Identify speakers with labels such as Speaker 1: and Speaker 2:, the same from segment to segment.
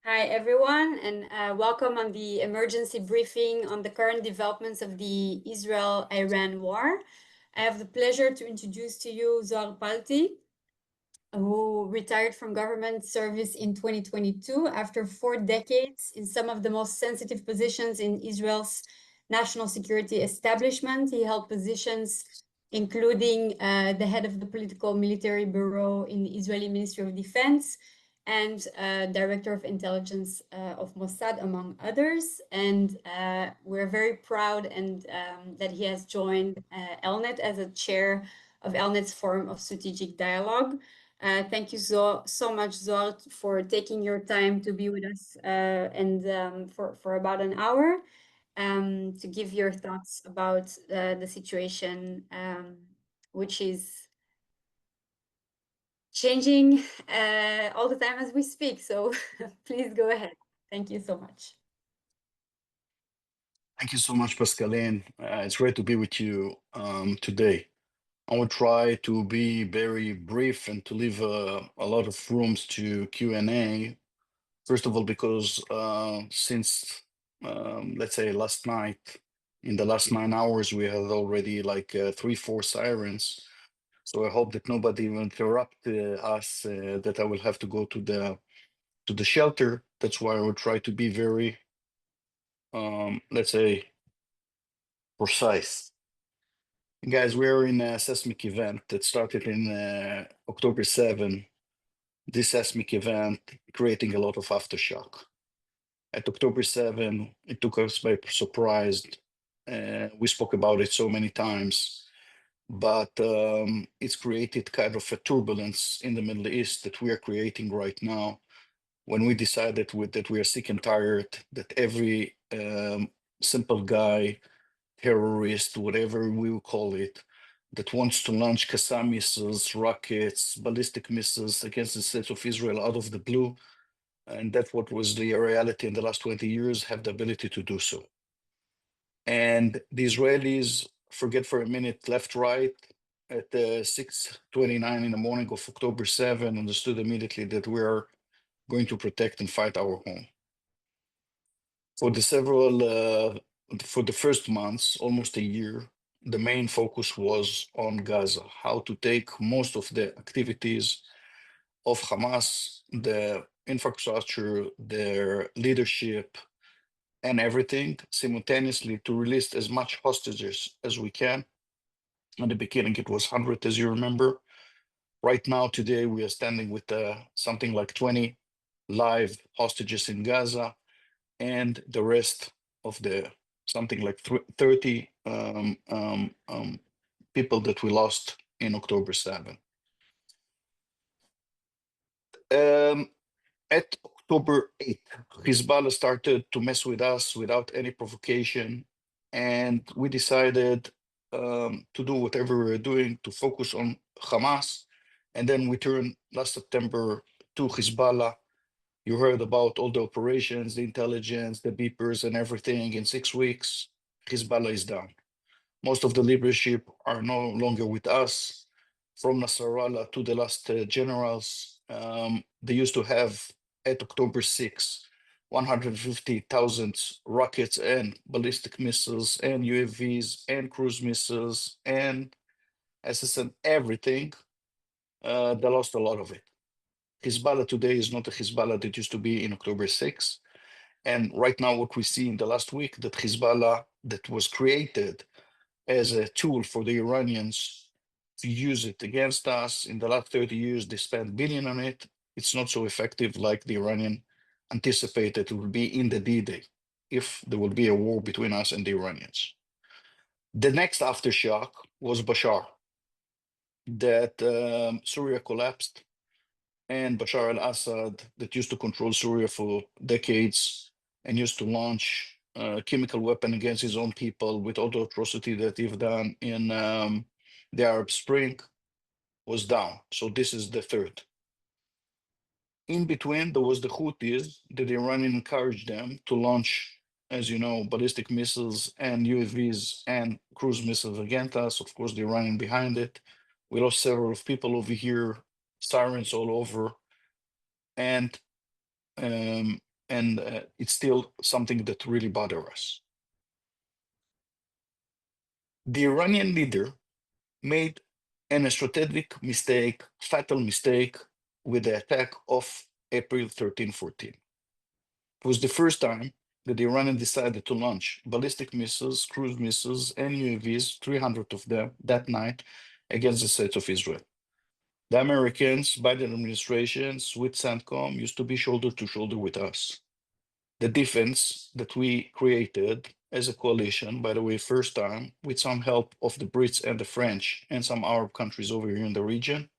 Speaker 1: Hi, everyone, and welcome on the emergency briefing on the current developments of the Israel-Iran war. I have the pleasure to introduce to you Zohar Palti, who retired from government service in 2022 after 4 decades in some of the most sensitive positions in Israel's national security establishment. He held positions including the head of the political military bureau in the Israeli Ministry of Defense, and Director of Intelligence of Mossad, among others. And we're very proud that he has joined ELNET as a chair of ELNET's Forum of Strategic Dialogue. Thank you so much, Zohar, for taking your time to be with us and for about an hour to give your thoughts about the situation, which is changing all the time as we speak. So please go ahead. Thank you so much.
Speaker 2: Thank you so much, Pascaline. It's great to be with you today. I will try to be very brief and to leave a lot of rooms to Q&A. First of all, because since, let's say, last night, in the last 9 hours, we had already like 3-4 sirens. So I hope that nobody will interrupt us, that I will have to go to the shelter. That's why I will try to be very, let's say, precise. Guys, we're in a seismic event that started in October 7. This seismic event creating a lot of aftershock. At October 7, it took us by surprise. We spoke about it so many times, but it's created kind of a turbulence in the Middle East that we are creating right now when we decided that we are sick and tired, that every simple guy, terrorist, whatever we will call it, that wants to launch Qassam missiles, rockets, ballistic missiles against the state of Israel out of the blue, and that's what was the reality in the last 20 years, have the ability to do so. And the Israelis, forget for a minute, left, right, at 6:29 in the morning of October 7, understood immediately that we are going to protect and fight our home. For the first months, almost a year, the main focus was on Gaza, how to take most of the activities of Hamas, the infrastructure, their leadership, and everything simultaneously to release as much hostages as we can. In the beginning, it was 100, as you remember. Right now, today, we are standing with something like 20 live hostages in Gaza, and the rest of the something like 30 people that we lost in October 7. At October 8, Hezbollah started to mess with us without any provocation, and we decided to do whatever we were doing to focus on Hamas, and then we turned last September to Hezbollah. You heard about all the operations, the intelligence, the beepers, and everything. In 6 weeks, Hezbollah is down. Most of the leadership are no longer with us. From Nasrallah to the last generals, they used to have at October 6, 150,000 rockets and ballistic missiles and UAVs and cruise missiles and SSN, everything. They lost a lot of it. Hezbollah today is not the Hezbollah that used to be in October 6. And right now, what we see in the last week, that Hezbollah that was created as a tool for the Iranians to use it against us in the last 30 years, they spent billion on it. It's not so effective like the Iranian anticipated it would be in the D-Day, if there would be a war between us and the Iranians. The next aftershock was Bashar, that Syria collapsed, and Bashar al-Assad, that used to control Syria for decades and used to launch a chemical weapon against his own people with all the atrocity that he've done in the Arab Spring, was down. So this is the third. In between, there was the Houthis, that the Iranian encouraged them to launch, as you know, ballistic missiles and UAVs and cruise missiles against us. Of course, the Iranian behind it. We lost several people over here, sirens all over. And and it's still something that really bothers us. The Iranian leader made a strategic mistake, fatal mistake, with the attack of April 13-14. It was the first time that the Iranians decided to launch ballistic missiles, cruise missiles, and UAVs, 300 of them that night, against the state of Israel. The Americans, Biden administrations with CENTCOM used to be shoulder to shoulder with us. The defense that we created as a coalition, by the way, first time, with some help of the Brits and the French and some Arab countries over here in the region,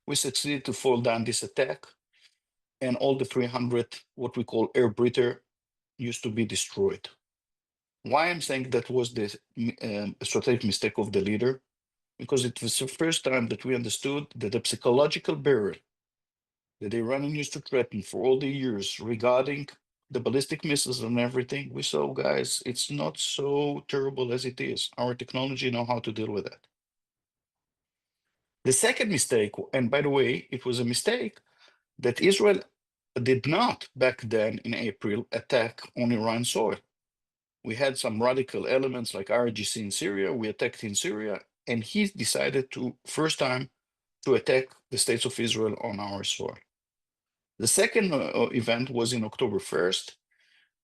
Speaker 2: we succeeded to fall down this attack, and all the 300, what we call air breather, used to be destroyed. Why I'm saying that was the strategic mistake of the leader? Because it was the first time that we understood that the psychological barrier that the Iranian used to threaten for all the years regarding the ballistic missiles and everything, we saw, guys, it's not so terrible as it is. Our technology know how to deal with it. The second mistake, and by the way, it was a mistake that Israel did not back then in April attack on Iran soil. We had some radical elements like RGC in Syria, we attacked in Syria, and he decided to, first time, to attack the states of Israel on our soil. The second event was in October 1st.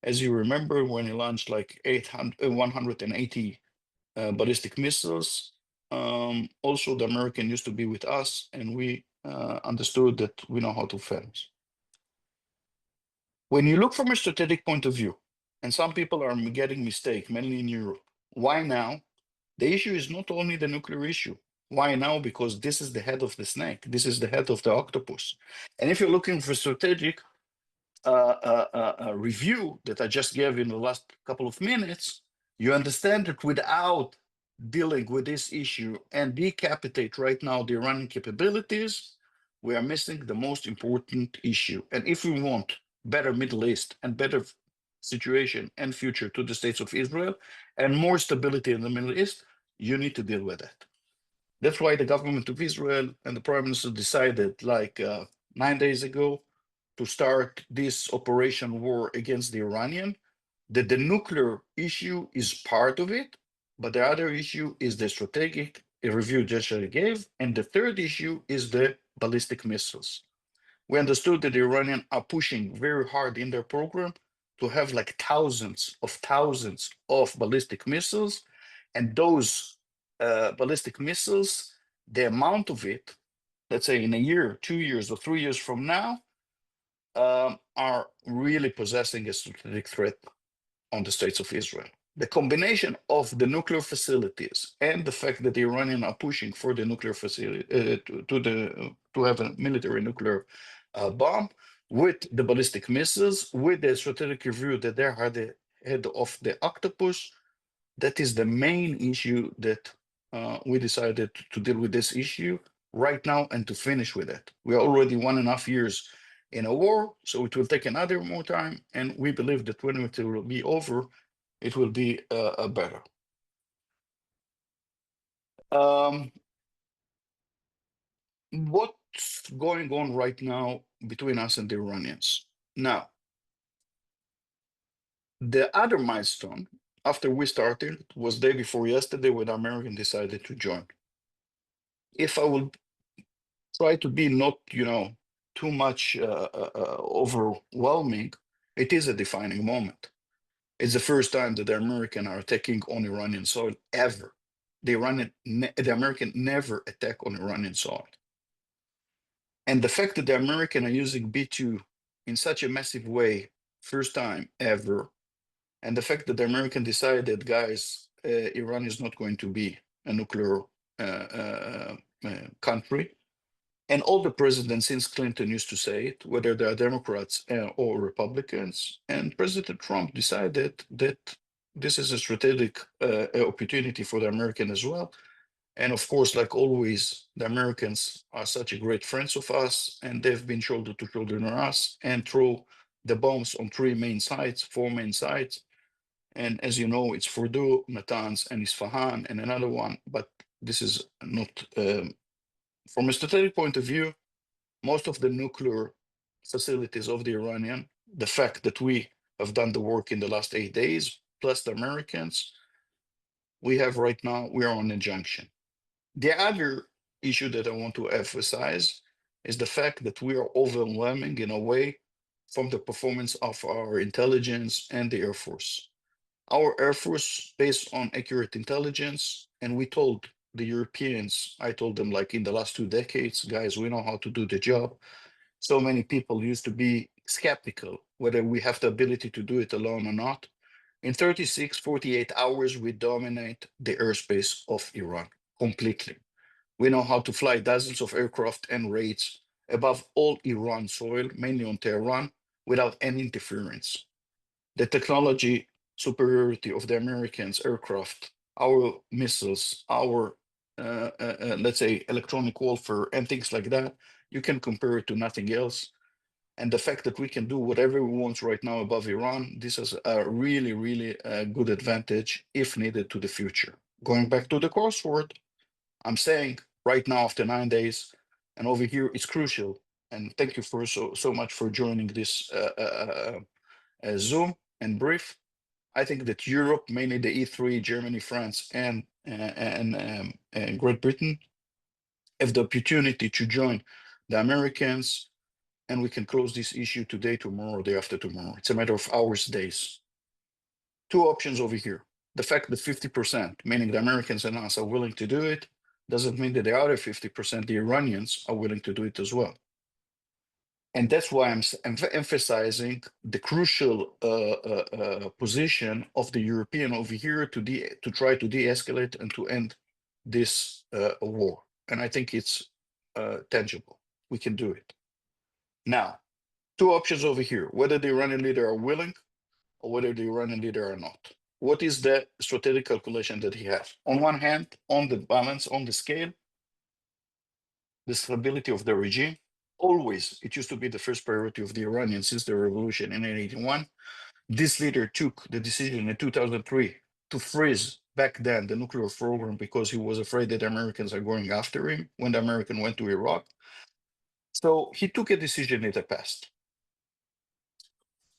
Speaker 2: As you remember, when he launched like 180 ballistic missiles. Also, the American used to be with us, and we understood that we know how to fence. When you look from a strategic point of view, and some people are getting mistake, mainly in Europe, why now? The issue is not only the nuclear issue. Why now? Because this is the head of the snake. This is the head of the octopus. And if you're looking for strategic review that I just gave in the last couple of minutes, you understand that without dealing with this issue and decapitate right now the Iranian capabilities, we are missing the most important issue. And if we want better Middle East and better situation and future to the states of Israel and more stability in the Middle East, you need to deal with it. That's why the government of Israel and the prime minister decided like 9 days ago to start this operation war against the Iranian, that the nuclear issue is part of it, but the other issue is the strategic review that I gave, and the third issue is the ballistic missiles. We understood that the Iranians are pushing very hard in their program to have like thousands of ballistic missiles, and those ballistic missiles, the amount of it, let's say in a year, 2 years, or 3 years from now, are really possessing a strategic threat on the states of Israel. The combination of the nuclear facilities and the fact that the Iranians are pushing for the nuclear facility to have a military nuclear bomb, with the ballistic missiles, with the strategic review that they are the head of the octopus, that is the main issue that we decided to deal with this issue right now and to finish with it. We are already 1.5 years in a war, so it will take another more time, and we believe that when it will be over, it will be better. What's going on right now between us and the Iranians? Now, the other milestone after we started was day before yesterday when the American decided to join. If I will try to be not, too much overwhelming, it is a defining moment. It's the first time that the American are attacking on Iranian soil ever. The American never attack on Iranian soil. And the fact that the American are using B2 in such a massive way, first time ever, and the fact that the American decided, guys, Iran is not going to be a nuclear country. And all the presidents since Clinton used to say it, whether they are Democrats or Republicans. And President Trump decided that this is a strategic opportunity for the American as well. And of course, like always, the Americans are such a great friends of us, and they've been shoulder to shoulder on us and throw the bombs on 4 main sites. And as you know, it's Fordo, Natanz, and Isfahan, and another one. But this is not from a strategic point of view, most of the nuclear facilities of the Iranian the fact that we have done the work in the last 8 days, plus the Americans, we have right now, we are on injunction. The other issue that I want to emphasize is the fact that we are overwhelming in a way from the performance of our intelligence and the Air Force. Our Air Force, based on accurate intelligence, and we told the Europeans, I told them, like, in the last 2 decades, guys, we know how to do the job. So many people used to be skeptical whether we have the ability to do it alone or not. In 36, 48 hours, we dominate the airspace of Iran completely. We know how to fly dozens of aircraft and raids above all Iran soil, mainly on Tehran, without any interference. The technology superiority of the Americans' aircraft, our missiles, our, let's say, electronic warfare, and things like that, you can compare it to nothing else. And the fact that we can do whatever we want right now above Iran, this is a really, really good advantage if needed to the future. Going back to the crossword, I'm saying right now after 9 days, and over here it's crucial. And thank you for so much for joining this Zoom and brief. I think that Europe, mainly the E3, Germany, France, and Great Britain, have the opportunity to join the Americans, and we can close this issue today, tomorrow, day after tomorrow. It's a matter of hours, days. Two options over here. The fact that 50%, meaning the Americans and us, are willing to do it, doesn't mean that the other 50%, the Iranians, are willing to do it as well. And that's why I'm emphasizing the crucial position of the European over here to try to de-escalate and to end this war. And I think it's tangible. We can do it. Now, two options over here, whether the Iranian leader are willing or whether the Iranian leader are not. What is the strategic calculation that he has? On one hand, on the balance, on the scale, the stability of the regime. Always, it used to be the first priority of the Iranians since the revolution in 1981. This leader took the decision in 2003 to freeze back then the nuclear program because he was afraid that Americans are going after him when the American went to Iraq. So he took a decision in the past.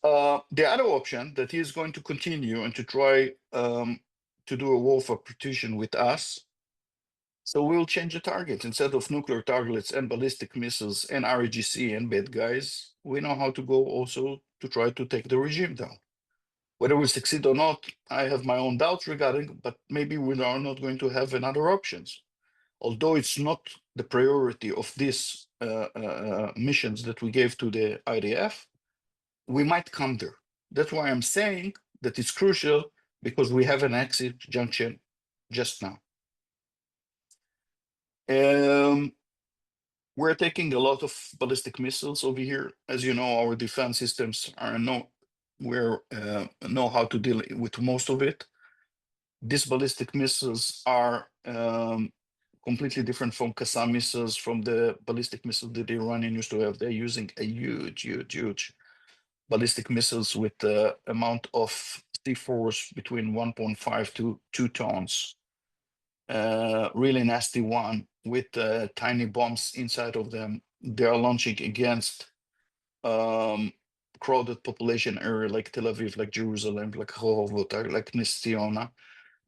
Speaker 2: The other option that he is going to continue and to try to do a war for partition with us. So we'll change the target. Instead of nuclear targets and ballistic missiles and RGC and bad guys, we know how to go also to try to take the regime down. Whether we succeed or not, I have my own doubts regarding, but maybe we are not going to have another options. Although it's not the priority of these missions that we gave to the IDF, we might come there. That's why I'm saying that it's crucial because we have an exit junction just now. We're taking a lot of ballistic missiles over here. As you know, our defense systems are know how to deal with most of it. These ballistic missiles are completely different from Qassam missiles, from the ballistic missiles that the Iranian used to have. They're using a huge ballistic missiles with the amount of C4s between 1.5 to 2 tons. Really nasty one with tiny bombs inside of them. They are launching against crowded population area like Tel Aviv, like Jerusalem, like Rehovot, like Nestiona.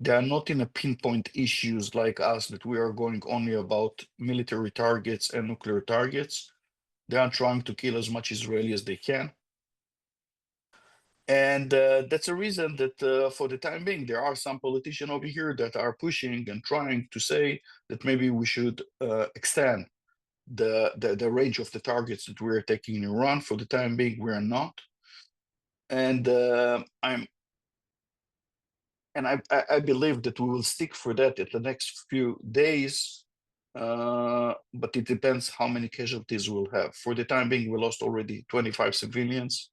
Speaker 2: They are not in a pinpoint issues like us that we are going only about military targets and nuclear targets. They are trying to kill as much Israeli as they can. And that's a reason that for the time being, there are some politicians over here that are pushing and trying to say that maybe we should extend the range of the targets that we're taking in Iran. For the time being, we're not. And I believe that we will stick for that in the next few days, but it depends how many casualties we'll have. For the time being, we lost already 25 civilians.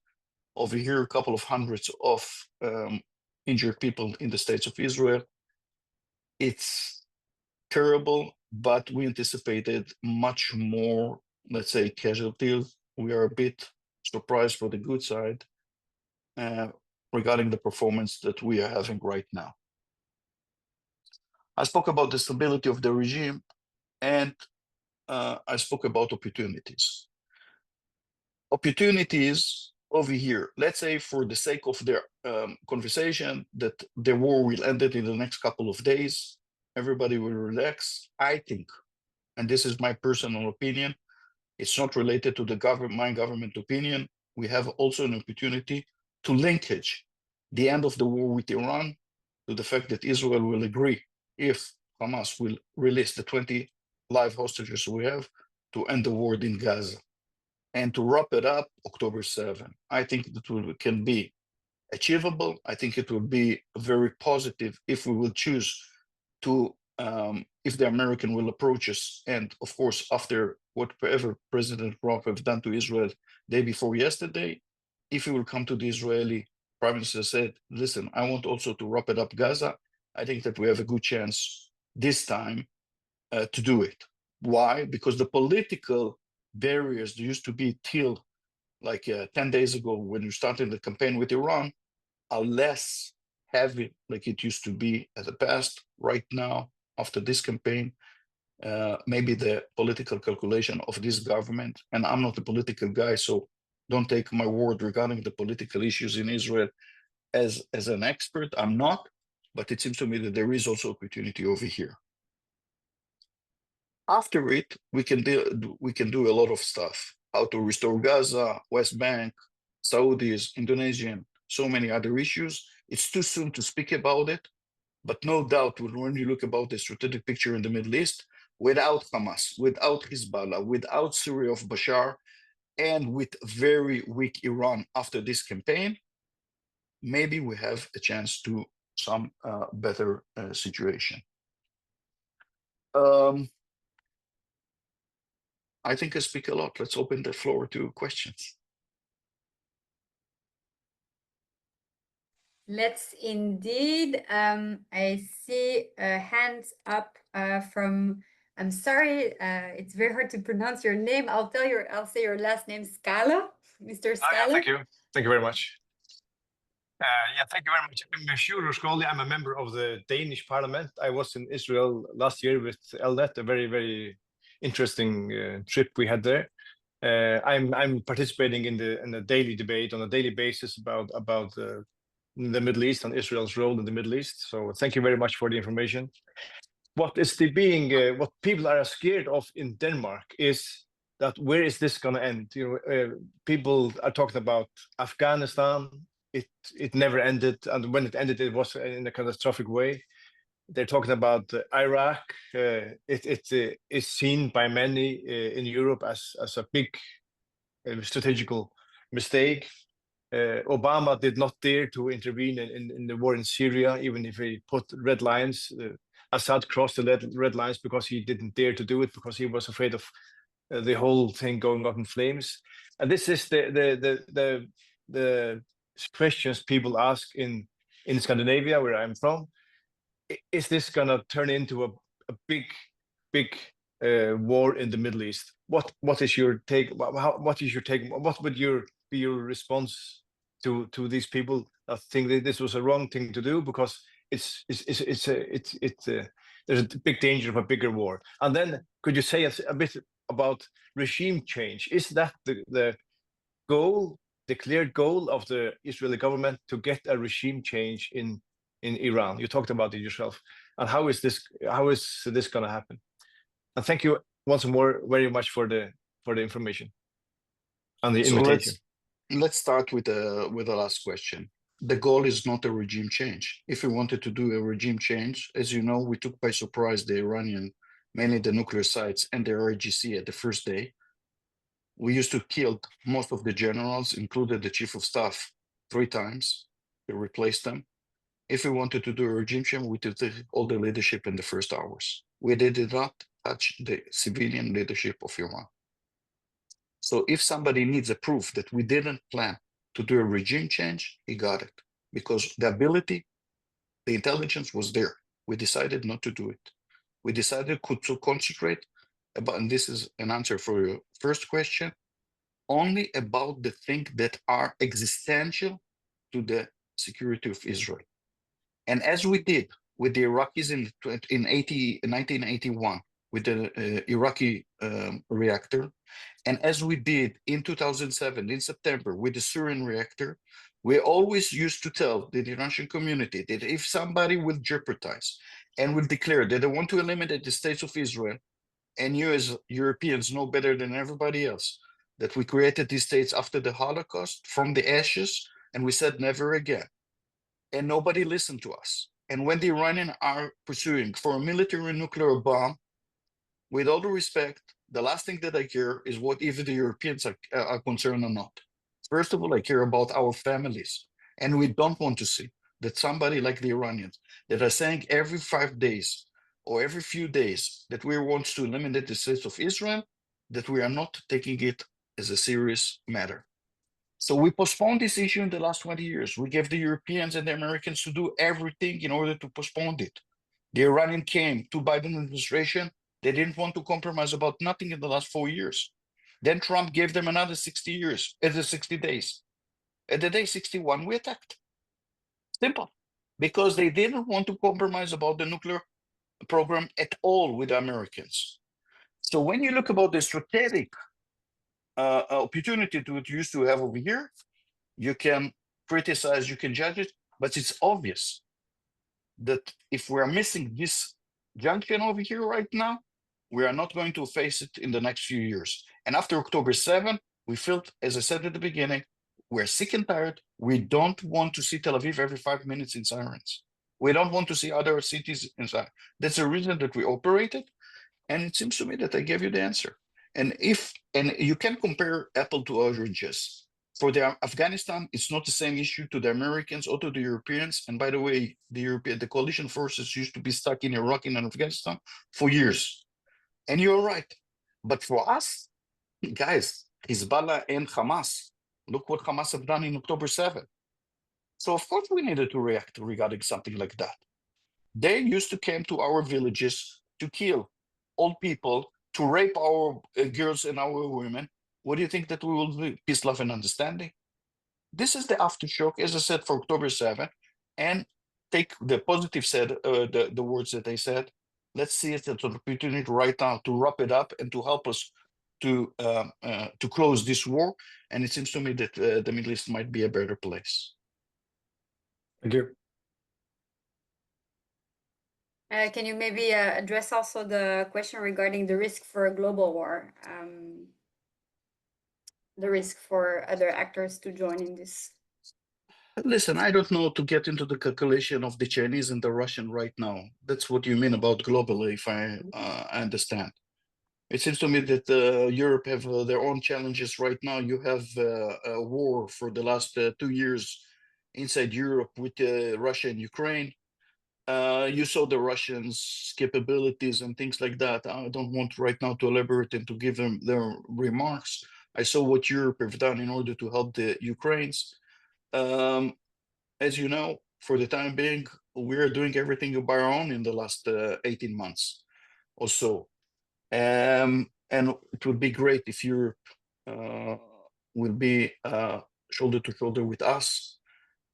Speaker 2: Over here, a couple of hundreds of injured people in the states of Israel. It's terrible, but we anticipated much more, let's say, casualties. We are a bit surprised for the good side regarding the performance that we are having right now. I spoke about the stability of the regime, and I spoke about opportunities. Opportunities over here, let's say for the sake of their conversation, that the war will end it in the next couple of days, everybody will relax. I think, and this is my personal opinion, it's not related to the my government opinion. We have also an opportunity to linkage the end of the war with Iran to the fact that Israel will agree, if Hamas will release the 20 live hostages we have, to end the war in Gaza. And to wrap it up, October 7. I think that can be achievable. I think it will be very positive if we will choose to, if the American will approach us, and of course, after whatever President Trump have done to Israel day before yesterday, if he will come to the Israeli Prime Minister said, listen, I want also to wrap it up Gaza, I think that we have a good chance this time to do it. Why? Because the political barriers there used to be till like 10 days ago when you started the campaign with Iran are less heavy like it used to be at the past. Right now, after this campaign, maybe the political calculation of this government, and I'm not a political guy, so don't take my word regarding the political issues in Israel as an expert. I'm not, but it seems to me that there is also opportunity over here. After it, we can do a lot of stuff. How to restore Gaza, West Bank, Saudis, Indonesian, so many other issues. It's too soon to speak about it, but no doubt when you look about the strategic picture in the Middle East, without Hamas, without Hezbollah, without Syria of Bashar, and with very weak Iran after this campaign, maybe we have a chance to some better situation. I think I speak a lot. Let's open the floor to questions.
Speaker 1: Let's indeed. I see hands up from. I'm sorry, it's very hard to pronounce your name. I'll say your last name, Scala, Mr. Scala.
Speaker 3: Yeah, thank you. Thank you very much. Yeah, thank you very much. I'm Mashur Ruscoli. I'm a member of the Danish Parliament. I was in Israel last year with ELNET, a very, very interesting trip we had there. I'm participating in the daily debate on a daily basis about the Middle East and Israel's role in the Middle East. So thank you very much for the information. What people are scared of in Denmark is that where is this going to end? People are talking about Afghanistan. It never ended, and when it ended, it was in a catastrophic way. They're talking about Iraq. It is seen by many in Europe as a big strategical mistake. Obama did not dare to intervene in the war in Syria, even if he put red lines. Assad crossed the red lines because he didn't dare to do it, because he was afraid of the whole thing going up in flames. And this is the questions people ask in Scandinavia, where I'm from. Is this going to turn into a big war in the Middle East? What is your take? What is your take? What would be your response to these people that think that this was a wrong thing to do, because there's a big danger of a bigger war? And then could you say a bit about regime change? Is that the goal, declared goal of the Israeli government, to get a regime change in Iran? You talked about it yourself. And how is this going to happen? And thank you once more very much for the information and the invitation.
Speaker 2: Let's start with the last question. The goal is not a regime change. If we wanted to do a regime change, as you know, we took by surprise the Iranian, mainly the nuclear sites and the RGC at the first day. We used to kill most of the generals, included the chief of staff, 3 times to replace them. If we wanted to do a regime change, we took all the leadership in the first hours. We did not touch the civilian leadership of Iran. So if somebody needs a proof that we didn't plan to do a regime change, he got it. Because the ability, the intelligence was there. We decided not to do it. We decided to concentrate about, and this is an answer for your first question, only about the things that are existential to the security of Israel. And as we did with the Iraqis in 1981, with the Iraqi reactor. And as we did in 2007, in September, with the Syrian reactor, we always used to tell the international community that if somebody will jeopardize and will declare that they want to eliminate the State of Israel, and you as Europeans know better than everybody else that we created these states after the Holocaust from the ashes, and we said never again. And nobody listened to us. And when the Iranians are pursuing for a military nuclear bomb, with all due respect, the last thing that I care is what if the Europeans are concerned or not. First of all, I care about our families. And we don't want to see that somebody like the Iranians that are saying every 5 days or every few days that we want to eliminate the state of Israel, that we are not taking it as a serious matter. So we postponed this issue in the last 20 years. We gave the Europeans and the Americans to do everything in order to postpone it. The Iranian came to Biden administration. They didn't want to compromise about nothing in the last 4 years. Then Trump gave them another 60 days. At the day 61, we attacked. Simple. Because they didn't want to compromise about the nuclear program at all with the Americans. So when you look about the strategic opportunity to used to have over here, you can criticize, you can judge it, but it's obvious that if we're missing this junction over here right now, we are not going to face it in the next few years. And after October 7, we felt, as I said at the beginning, we're sick and tired. We don't want to see Tel Aviv every 5 minutes in sirens. We don't want to see other cities inside. That's the reason that we operated. And it seems to me that I gave you the answer. And you can compare apple to oranges. For the Afghanistan, it's not the same issue to the Americans or to the Europeans. And by the way, the coalition forces used to be stuck in Iraq and Afghanistan for years. And you're right. But for us, guys, Hezbollah and Hamas, look what Hamas have done in October 7. So of course we needed to react regarding something like that. They used to come to our villages to kill old people, to rape our girls and our women. What do you think that we will do? Peace, love, and understanding. This is the aftershock, as I said, for October 7, and take the positive the words that I said. Let's see it as an opportunity right now to wrap it up and to help us to close this war. And it seems to me that the Middle East might be a better place.
Speaker 3: Thank you.
Speaker 1: Can you maybe address also the question regarding the risk for a global war? The risk for other actors to join in this?
Speaker 2: Listen, I don't know to get into the calculation of the Chinese and the Russian right now. That's what you mean about globally, if I understand. It seems to me that Europe have their own challenges right now. You have a war for the last 2 years inside Europe with Russia and Ukraine. You saw the Russians' capabilities and things like that. I don't want right now to elaborate and to give them their remarks. I saw what Europe have done in order to help the Ukrainians. As you know, for the time being, we are doing everything by our own in the last 18 months or so. And it would be great if Europe will be shoulder to shoulder with us,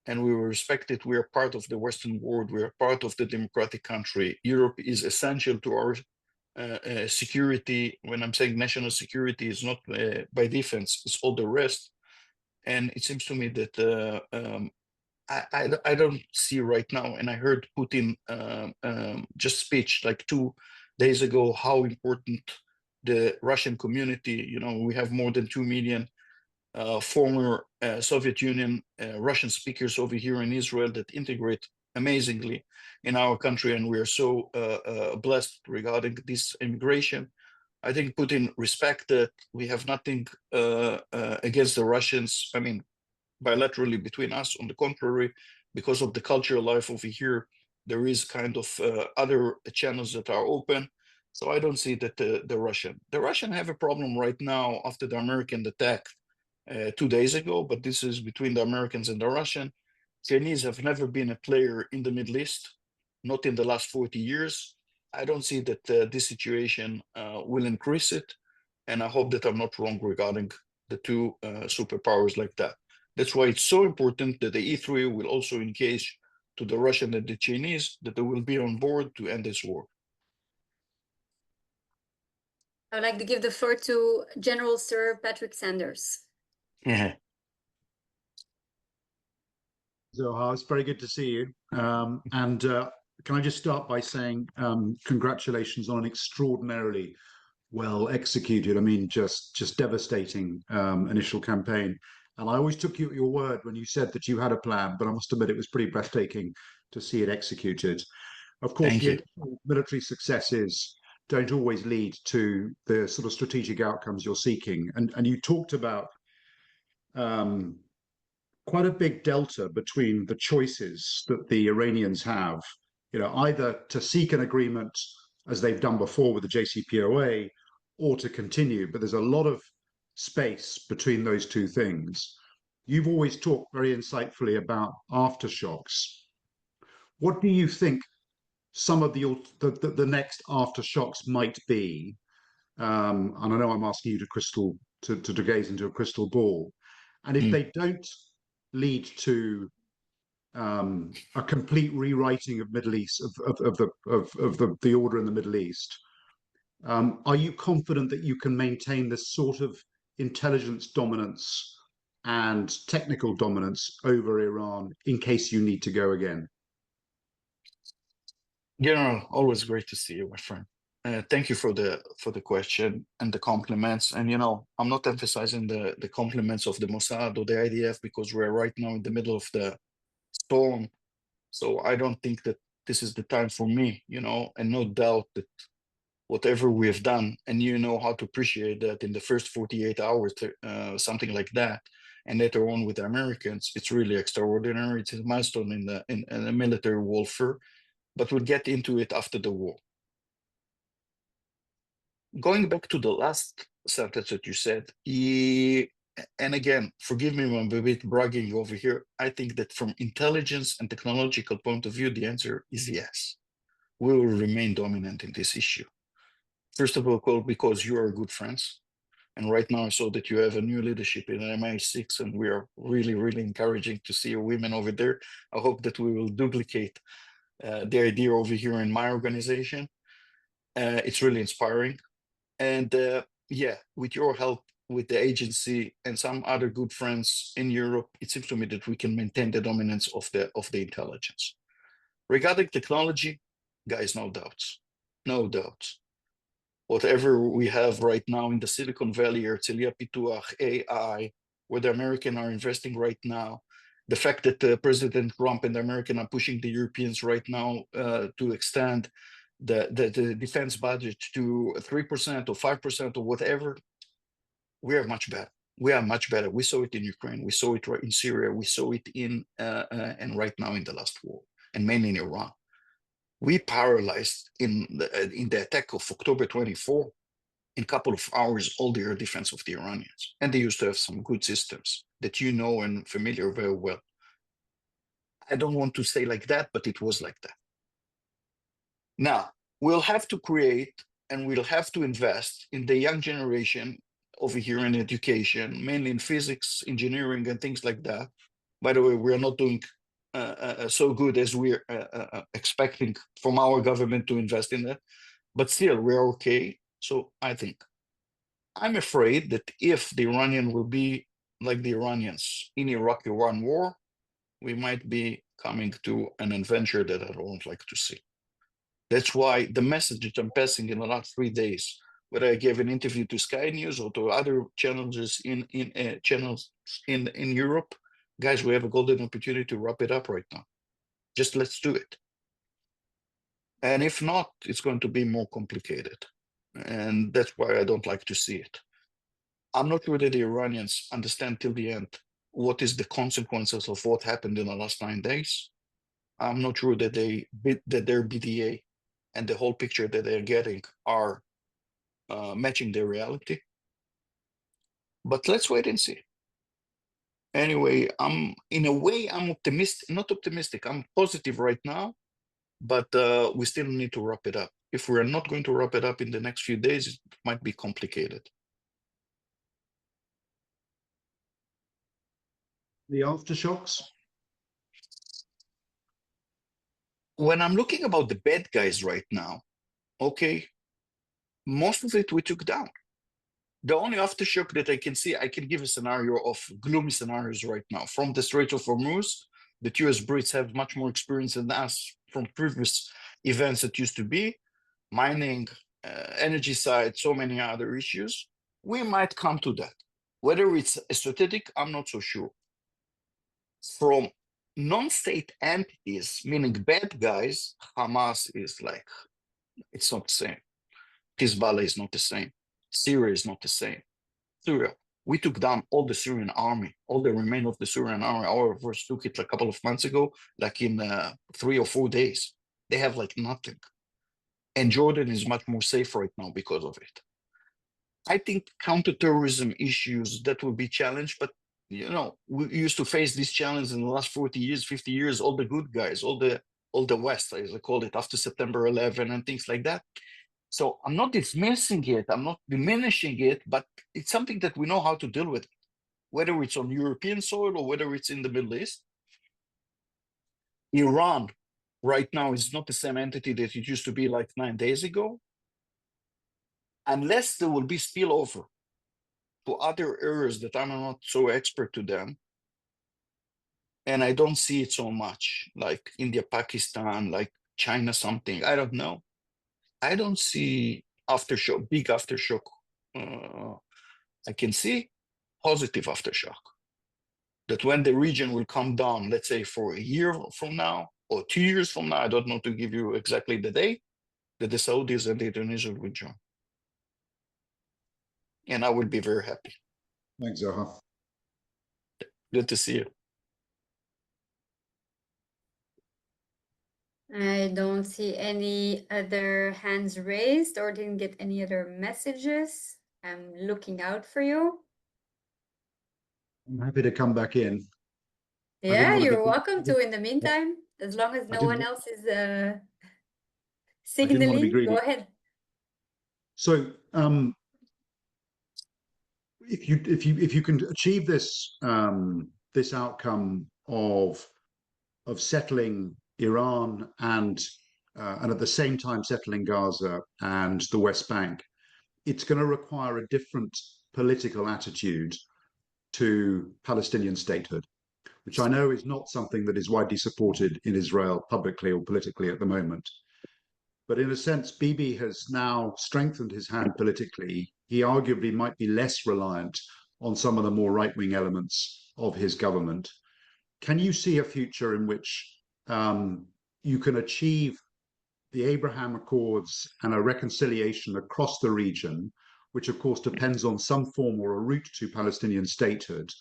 Speaker 2: and we will respect it. We are part of the Western world. We are part of the democratic country. Europe is essential to our security. When I'm saying national security, is not by defense, it's all the rest. And it seems to me that I don't see right now, and I heard Putin just speech like 2 days ago, how important the Russian community, we have more than 2 million former Soviet Union Russian speakers over here in Israel that integrate amazingly in our country, and we are so blessed regarding this immigration. I think Putin respect that. We have nothing against the Russians. I mean, bilaterally between us. On the contrary, because of the cultural life over here, there is kind of other channels that are open. So I don't see that the Russian have a problem right now after the American attack 2 days ago, but this is between the Americans and the Russian. Chinese have never been a player in the Middle East, not in the last 40 years. I don't see that this situation will increase it. And I hope that I'm not wrong regarding the two superpowers like that. That's why it's so important that the E3 will also engage to the Russian and the Chinese, that they will be on board to end this war.
Speaker 1: I would like to give the floor to General Sir Patrick Sanders.
Speaker 2: Yeah.
Speaker 4: Zohar, it's very good to see you. Can I just start by saying congratulations on an extraordinarily well executed, I mean, just devastating initial campaign. And I always took you at your word when you said that you had a plan, but I must admit it was pretty breathtaking to see it executed. Of course,
Speaker 2: Thank
Speaker 4: the
Speaker 2: you.
Speaker 4: military successes don't always lead to the sort of strategic outcomes you're seeking. And you talked about quite a big delta between the choices that the Iranians have, either to seek an agreement as they've done before with the JCPOA or to continue. But there's a lot of space between those two things. You've always talked very insightfully about aftershocks. What do you think some of the next aftershocks might be? And I know I'm asking you to gaze into a crystal ball. And if they don't lead to a complete rewriting of Middle East of the order in the Middle East, are you confident that you can maintain this sort of intelligence dominance and technical dominance over Iran in case you need to go again?
Speaker 2: General, always great to see you, my friend. Thank you for the question and the compliments. And I'm not emphasizing the compliments of the Mossad or the IDF because we're right now in the middle of the storm. So I don't think that this is the time for me, and no doubt that whatever we have done, and you know how to appreciate that in the first 48 hours, something like that, and later on with the Americans, it's really extraordinary. It's a milestone in the military warfare. But we'll get into it after the war. Going back to the last sentence that you said, and again, forgive me, I'm a bit bragging over here. I think that from intelligence and technological point of view, the answer is yes. We will remain dominant in this issue. First of all, because you are good friends. And right now I saw that you have a new leadership in MI6, and we are really, really encouraging to see women over there. I hope that we will duplicate the idea over here in my organization. It's really inspiring. And yeah, with your help, with the agency and some other good friends in Europe, it seems to me that we can maintain the dominance of the intelligence. Regarding technology, guys, no doubts. No doubts. Whatever we have right now in the Silicon Valley, Herzliya Pituach, AI, where the Americans are investing right now, the fact that President Trump and the American are pushing the Europeans right now to extend the defense budget to 3% or 5% or whatever, we are much better. We are much better. We saw it in Ukraine. We saw it right in Syria. We saw it and right now in the last war, and mainly in Iran. We paralyzed in the attack of October 24 in a couple of hours all the air defense of the Iranians. And they used to have some good systems that you know and familiar very well. I don't want to say like that, but it was like that. Now, we'll have to create and we'll have to invest in the young generation over here in education, mainly in physics, engineering, and things like that. By the way, we are not doing so good as we're expecting from our government to invest in that, but still we're okay. So I'm afraid that if the Iranian will be like the Iranians in Iraq-Iran war, we might be coming to an adventure that I don't like to see. That's why the message that I'm passing in the last 3 days, whether I gave an interview to Sky News or to other channels in Europe, guys, we have a golden opportunity to wrap it up right now. Just let's do it. And if not, it's going to be more complicated. And that's why I don't like to see it. I'm not sure that the Iranians understand till the end what is the consequences of what happened in the last 9 days. I'm not sure that their BDA and the whole picture that they're getting are matching their reality. But let's wait and see. Anyway, in a way, I'm optimistic, not optimistic, I'm positive right now, but we still need to wrap it up. If we're not going to wrap it up in the next few days, it might be complicated.
Speaker 4: The aftershocks?
Speaker 2: When I'm looking about the bad guys right now, okay, most of it we took down. The only aftershock that I can see, I can give a scenario of gloomy scenarios right now. From the Strait of Hormuz, the US Brits have much more experience than us from previous events that used to be, mining, energy side, so many other issues. We might come to that. Whether it's strategic, I'm not so sure. From non-state entities, meaning bad guys, Hamas is like, it's not the same. Hezbollah is not the same. Syria is not the same. Syria, we took down all the Syrian army, all the remain of the Syrian army. Our force took it a couple of months ago, like in 3 or 4 days. They have like nothing. And Jordan is much more safe right now because of it. I think counterterrorism issues, that will be challenged, but you know, we used to face this challenge in the last 40 years, 50 years, all the good guys, all the West, as I call it, after September 11 and things like that. So I'm not dismissing it, I'm not diminishing it, but it's something that we know how to deal with, whether it's on European soil or whether it's in the Middle East. Iran right now is not the same entity that it used to be like 9 days ago. Unless there will be spillover to other areas that I'm not so expert to them, and I don't see it so much, like India, Pakistan, like China, something, I don't know. I don't see aftershock, big aftershock. I can see positive aftershock. That when the region will come down, let's say for a year from now, or 2 years from now, I don't know to give you exactly the day, that the Saudis and the Indonesians will join. And I will be very happy.
Speaker 4: Thanks, Zohar.
Speaker 2: Good to see you.
Speaker 1: I don't see any other hands raised or didn't get any other messages. I'm looking out for you.
Speaker 4: I'm happy to come back in.
Speaker 1: Yeah,
Speaker 4: wanna be-
Speaker 1: you're welcome to in the meantime, as long as no one
Speaker 4: didn't-
Speaker 1: else is
Speaker 4: wanna be
Speaker 1: signaling.
Speaker 4: greedy.
Speaker 1: Go ahead.
Speaker 4: So, if you can achieve this this outcome of settling Iran and at the same time settling Gaza and the West Bank, it's going to require a different political attitude to Palestinian statehood, which I know is not something that is widely supported in Israel publicly or politically at the moment. But in a sense, Bibi has now strengthened his hand politically. He arguably might be less reliant on some of the more right-wing elements of his government. Can you see a future in which you can achieve the Abraham Accords and a reconciliation across the region, which of course depends on some form or a route to Palestinian statehood,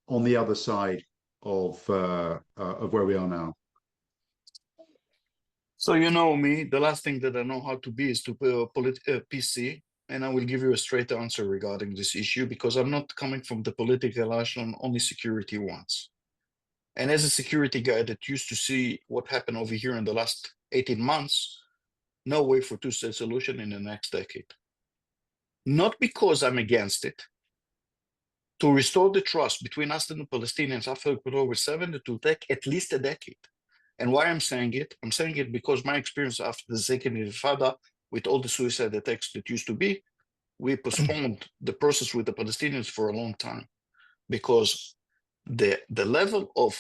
Speaker 4: on the other side of where we are now?
Speaker 2: So you know me, the last thing that I know how to be is to PC, and I will give you a straight answer regarding this issue, because I'm not coming from the political echelon, only security wants. And as a security guy that used to see what happened over here in the last 18 months, no way for two-state solution in the next decade. Not because I'm against it. To restore the trust between us and the Palestinians after October 7, it will take at least a decade. And why I'm saying it? I'm saying it because my experience after the second Intifada, with all the suicide attacks that used to be, we postponed the process with the Palestinians for a long time, because the level of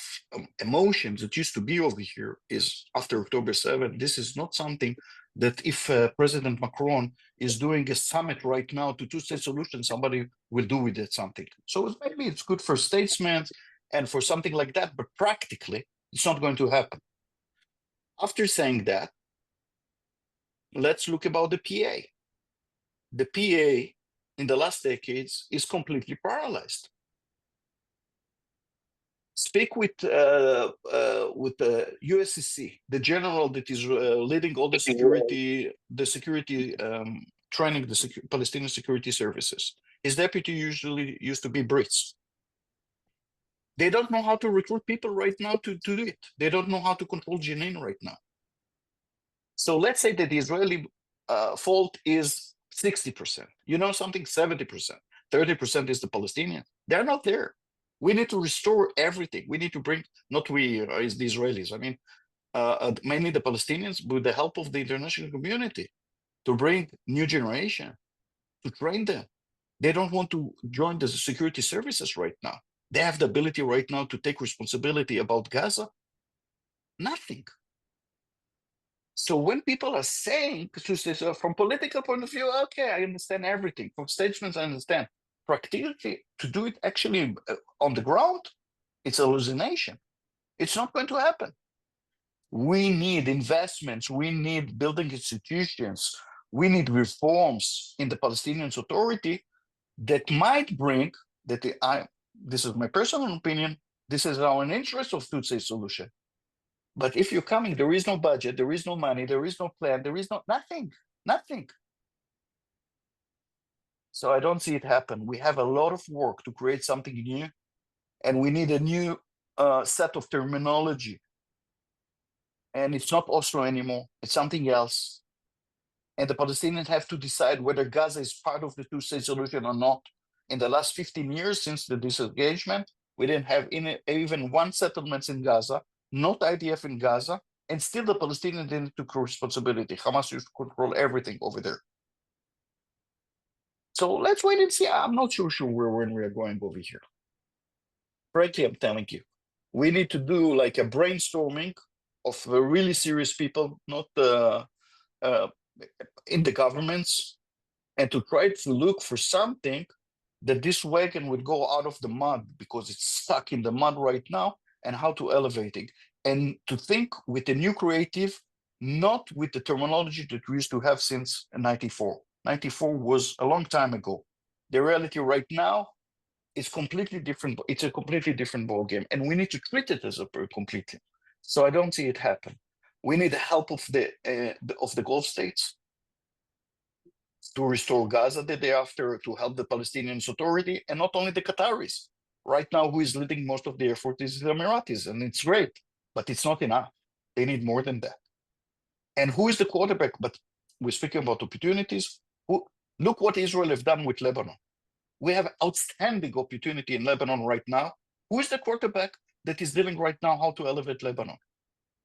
Speaker 2: emotions that used to be over here is after October 7. This is not something that if President Macron is doing a summit right now to two-state solution, somebody will do with it something. So maybe it's good for statesmen and for something like that, but practically, it's not going to happen. After saying that, let's look about the PA. The PA in the last decades is completely paralyzed. Speak with the USCC, the general that is leading all the security training, the Palestinian security services. His deputy usually used to be Brits. They don't know how to recruit people right now to do it. They don't know how to control Jenin right now. So let's say that the Israeli fault is 60%. You know something, 70%. 30% is the Palestinians. They're not there. We need to restore everything. We need to bring, not we, it's the Israelis. I mean, mainly the Palestinians with the help of the international community. to bring new generation, to train them. They don't want to join the security services right now. They have the ability right now to take responsibility about Gaza. Nothing. So when people are saying, so from political point of view, okay, I understand everything. From statements, I understand. Practically, to do it actually on the ground, it's a hallucination. It's not going to happen. We need investments. We need building institutions. We need reforms in the Palestinian Authority that might bring, this is my personal opinion, this is our interest of two-state solution. But if you're coming, there is no budget, there is no money, there is no plan, there is nothing. So I don't see it happen. We have a lot of work to create something new, and we need a new set of terminology. And it's not Oslo anymore, it's something else. And the Palestinians have to decide whether Gaza is part of the two-state solution or not. In the last 15 years since the disengagement, we didn't have even one settlement in Gaza, not IDF in Gaza, and still the Palestinians didn't take responsibility. Hamas used to control everything over there. So let's wait and see. I'm not so sure when we are going over here. Frankly, I'm telling you, we need to do like a brainstorming of really serious people, not in the governments, and to try to look for something that this wagon would go out of the mud, because it's stuck in the mud right now, and how to elevate it. And to think with a new creative, not with the terminology that we used to have since 94. 94 was a long time ago. The reality right now is completely different. It's a completely different ballgame, and we need to treat it as a completely. So I don't see it happen. We need the help of the Gulf states to restore Gaza the day after, to help the Palestinian Authority, and not only the Qataris. Right now, who is leading most of the effort is the Emiratis, and it's great, but it's not enough. They need more than that. And who is the quarterback? But we're speaking about opportunities. Look what Israel have done with Lebanon. We have outstanding opportunity in Lebanon right now. Who is the quarterback that is dealing right now how to elevate Lebanon?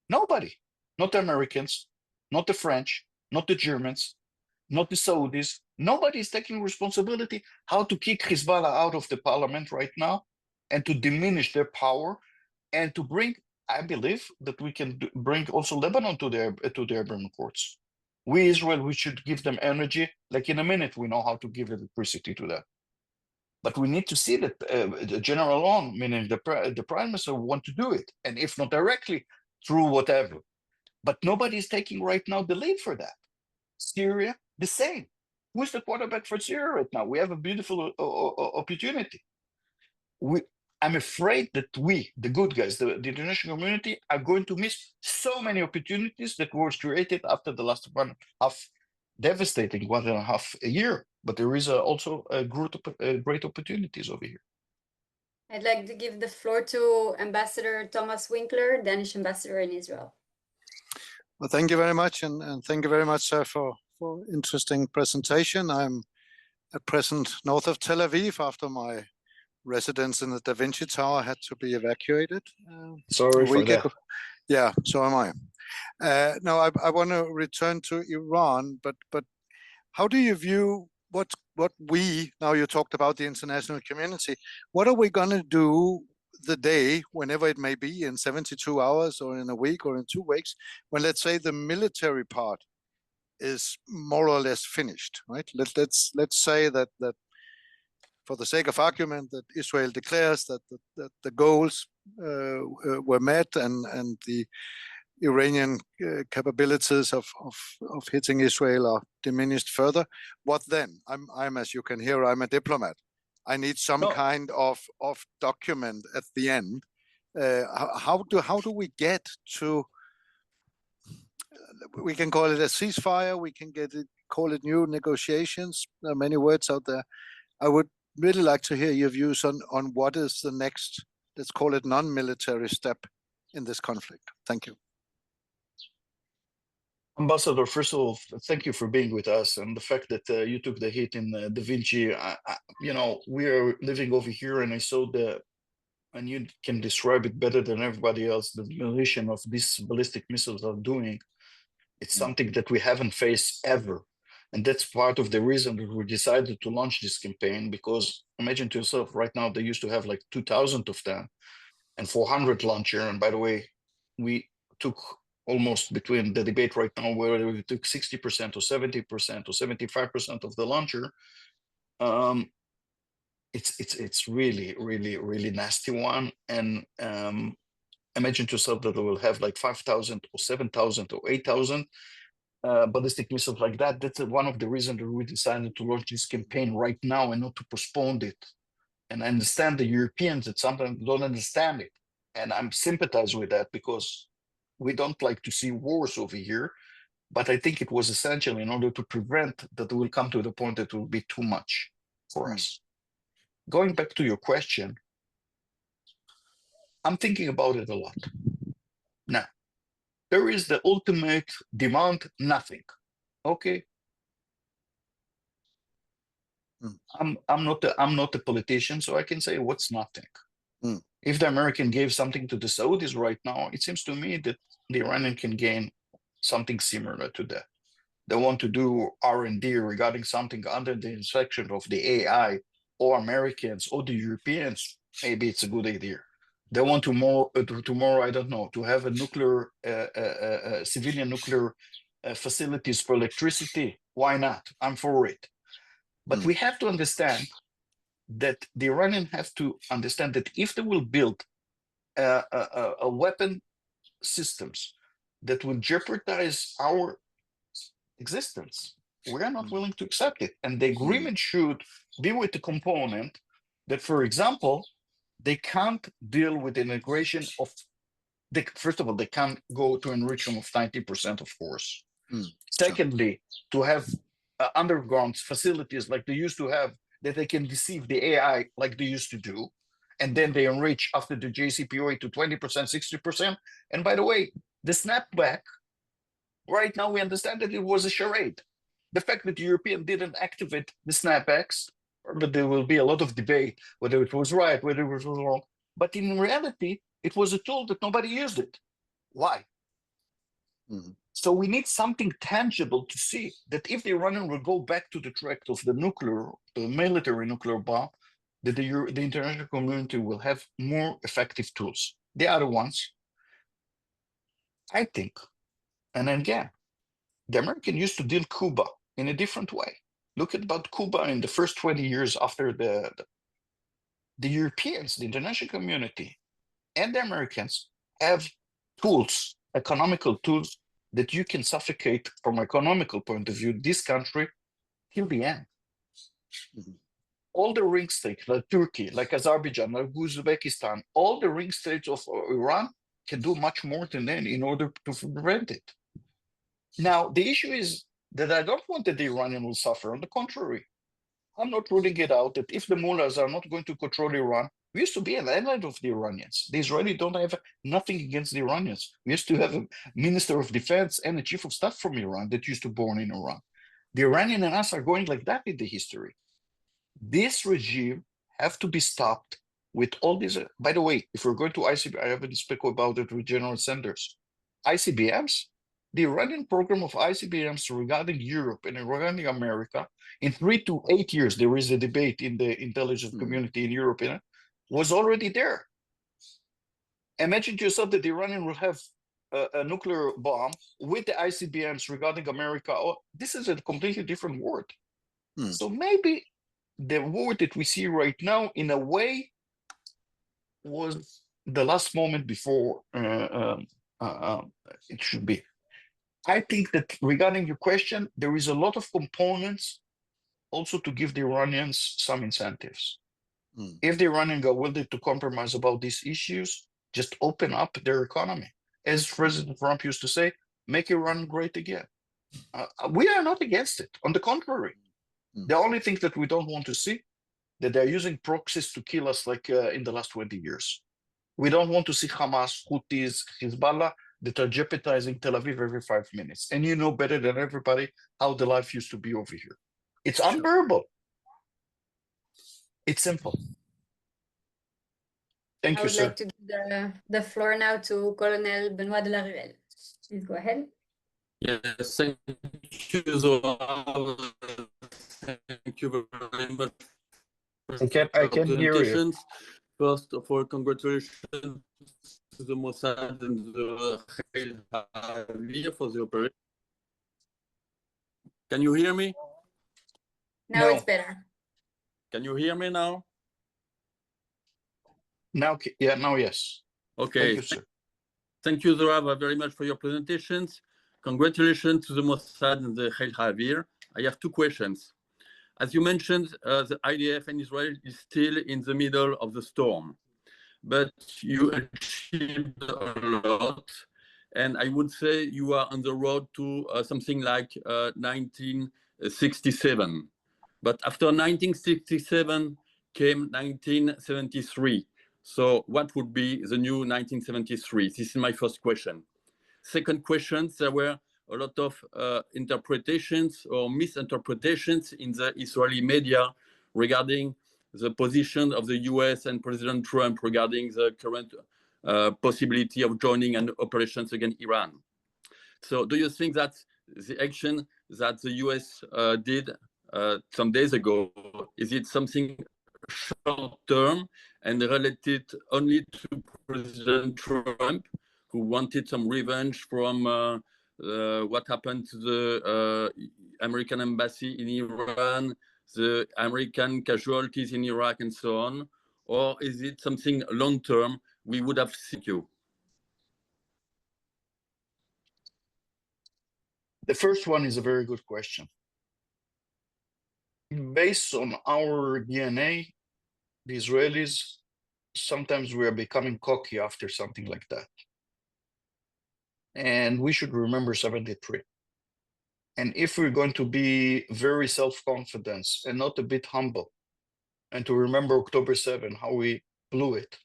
Speaker 2: Nobody. Not the Americans, not the French, not the Germans, not the Saudis. Nobody is taking responsibility how to kick Hezbollah out of the parliament right now, and to diminish their power, and to bring, I believe that we can bring also Lebanon to the Abraham Accords. We, Israel, we should give them energy. Like in a minute, we know how to give electricity to them. But we need to see that the general on, meaning the prime minister, want to do it. And if not directly, through whatever. But nobody is taking right now the lead for that. Syria, the same. Who's the quarterback for Syria right now? We have a beautiful opportunity. I'm afraid that we, the good guys, the international community, are going to miss so many opportunities that were created after the last 1.5, devastating 1.5 year. But there is also a great opportunities over here.
Speaker 1: I'd like to give the floor to Ambassador Thomas Winkler, Danish ambassador in Israel.
Speaker 5: Well, thank you very much, and thank you very much, sir, for interesting presentation. I'm at present north of Tel Aviv after my residence in the Da Vinci Tower had to be evacuated.
Speaker 2: Sorry for that.
Speaker 5: Yeah, so am I. Now, I want to return to Iran, but how do you view what we, now you talked about the international community, what are we going to do the day, whenever it may be, in 72 hours or in a week or in 2 weeks, when, let's say, the military part is more or less finished, right? Let's say that for the sake of argument, that Israel declares that the goals were met, and the Iranian capabilities of hitting Israel are diminished further. What then? I'm, as you can hear, I'm a diplomat. I need some kind of document at the end. How do we get to? We can call it a ceasefire. We can call it new negotiations. There are many words out there. I would really like to hear your views on what is the next, let's call it, non-military step in this conflict. Thank you.
Speaker 2: Ambassador, first of all, thank you for being with us, and the fact that you took the hit in Da Vinci. We are living over here, and I saw and you can describe it better than everybody else, the demolition of these ballistic missiles are doing. It's something that we haven't faced ever. And that's part of the reason that we decided to launch this campaign, because imagine to yourself, right now they used to have like 2,000 of them and 400 launcher. And by the way, we took almost between the debate right now, whether we took 60% or 70% or 75% of the launcher. It's really nasty one. And imagine to yourself that they will have like 5,000 or 7,000 or 8,000 ballistic missiles like that. That's one of the reasons that we decided to launch this campaign right now and not to postpone it. And I understand the Europeans that sometimes don't understand it. And I'm sympathize with that, because we don't like to see wars over here. But I think it was essential in order to prevent that we will come to the point that it will be too much for us. Going back to your question, I'm thinking about it a lot. Now, there is the ultimate demand, nothing. Okay. I'm not a politician, so I can say what's nothing. If the American gave something to the Saudis right now, it seems to me that the Iranian can gain something similar to that. They want to do R&D regarding something under the inspection of the AI, or Americans or the Europeans. Maybe it's a good idea. They want tomorrow, I don't know, to have a nuclear, civilian nuclear facilities for electricity. Why not? I'm for it. But we have to understand that the Iranians have to understand that if they will build a weapon systems that will jeopardize our existence, we are not willing to accept it. And the agreement should be with the component that, for example, they can't deal with the integration of, first of all, they can't go to enrichment of 90%, of course. Secondly, to have underground facilities like they used to have, that they can deceive the AI like they used to do. And then they enrich after the JCPOA to 20%, 60%. And by the way, the snapback, right now we understand that it was a charade. The fact that the European didn't activate the snapbacks, but there will be a lot of debate whether it was right, whether it was wrong. But in reality, it was a tool that nobody used it. Why? So we need something tangible to see that if the Iranian will go back to the track of the nuclear, the military nuclear bomb, that the international community will have more effective tools. The other ones, I think, and again, the American used to deal Cuba in a different way. Look at about Cuba in the first 20 years after the Europeans, the international community, and the Americans have tools, economical tools, that you can suffocate from economical point of view this country till the end. All the ring states, like Turkey, like Azerbaijan, like Uzbekistan, all the ring states of Iran can do much more than them in order to prevent it. Now, the issue is that I don't want that the Iranian will suffer. On the contrary, I'm not ruling it out that if the mullahs are not going to control Iran, we used to be an ally of the Iranians. The Israelis don't have nothing against the Iranians. We used to have a minister of defense and a chief of staff from Iran that used to born in Iran. The Iranian and us are going like that in the history. This regime have to be stopped with all these. By the way, if we're going to ICBM, I haven't spoken about it with General Sanders. ICBMs, the Iranian program of ICBMs regarding Europe and regarding America, in 3 to 8 years, there is a debate in the intelligence community in Europe, was already there. Imagine to yourself that the Iranian will have a nuclear bomb with the ICBMs regarding America. Oh, this is a completely different world. So maybe the war that we see right now, in a way, was the last moment before it should be. I think that regarding your question, there is a lot of components also to give the Iranians some incentives. If the Iranians are willing to compromise about these issues, just open up their economy. As President Trump used to say, make Iran great again. We are not against it. On the contrary, the only thing that we don't want to see, that they're using proxies to kill us like in the last 20 years. We don't want to see Hamas, Houthis, Hezbollah that are jeopardizing Tel Aviv every 5 minutes. And you know better than everybody how the life used to be over here. It's unbearable. It's simple. Thank you, sir.
Speaker 1: I would like to give the floor now to Colonel Benoit de la Ruelle. Please go ahead.
Speaker 6: Yes, thank you, Zohar. Thank you very much for
Speaker 2: I
Speaker 6: your
Speaker 2: can hear you.
Speaker 6: presentations. First of all, congratulations to the Mossad and the Khail Havir for the operation. Can you hear me?
Speaker 1: Now it's
Speaker 2: No.
Speaker 1: better.
Speaker 6: Can you hear me now?
Speaker 2: Now, yeah, now yes.
Speaker 6: Okay.
Speaker 2: Thank you, sir.
Speaker 6: Thank you, Zohar, very much for your presentations. Congratulations to the Mossad and the Khail Havir. I have two questions. As you mentioned, the IDF and Israel is still in the middle of the storm, but you achieved a lot. And I would say you are on the road to something like 1967. But after 1967 came 1973. So what would be the new 1973? This is my first question. Second question, there were a lot of interpretations or misinterpretations in the Israeli media regarding the position of the US and President Trump regarding the current possibility of joining an operations against Iran. So do you think that the action that the US did some days ago, is it something short term and related only to President Trump, who wanted some revenge from what happened to the American embassy in Iran, the American casualties in Iraq, and so on? Or is it something long term we would have seen you?
Speaker 2: The first one is a very good question. Based on our DNA, the Israelis, sometimes we are becoming cocky after something like that. And we should remember 73. And if we're going to be very self-confident and not a bit humble, and to remember October 7, how we blew it,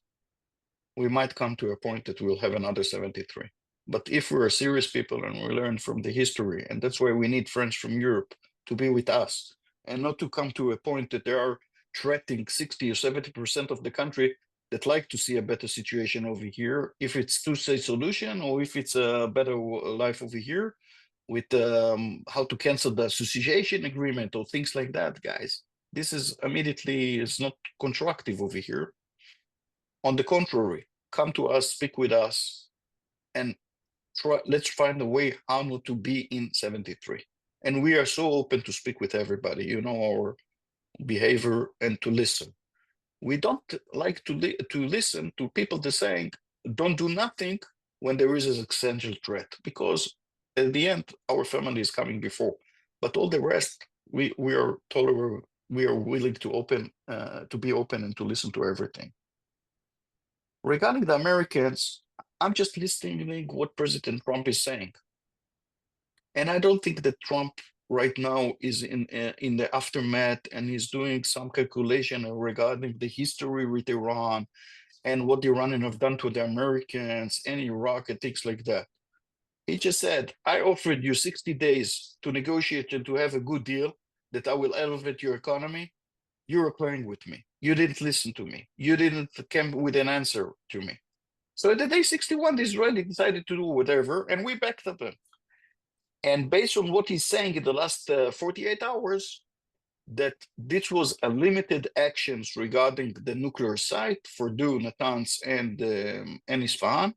Speaker 2: we might come to a point that we'll have another 73. But if we're serious people and we learn from the history, and that's why we need friends from Europe to be with us, and not to come to a point that they are threatening 60 or 70% of the country that like to see a better situation over here, if it's two-state solution or if it's a better life over here, with how to cancel the association agreement or things like that, guys. This is immediately, it's not constructive over here. On the contrary, come to us, speak with us, and let's find a way how not to be in 73. And we are so open to speak with everybody, you know, our behavior and to listen. We don't like to listen to people that saying, don't do nothing when there is an essential threat, because at the end, our family is coming before. But all the rest, we are tolerant, we are willing to be open and to listen to everything. Regarding the Americans, I'm just listening what President Trump is saying. And I don't think that Trump right now is in the aftermath and he's doing some calculation regarding the history with Iran and what the Iranians have done to the Americans and Iraq and things like that. He just said, I offered you 60 days to negotiate and to have a good deal that I will elevate your economy. You were playing with me. You didn't listen to me. You didn't come with an answer to me. So at the day 61, the Israelis decided to do whatever, and we backed up him. And based on what he's saying in the last 48 hours, that this was a limited actions regarding the nuclear site for Natanz and Isfahan.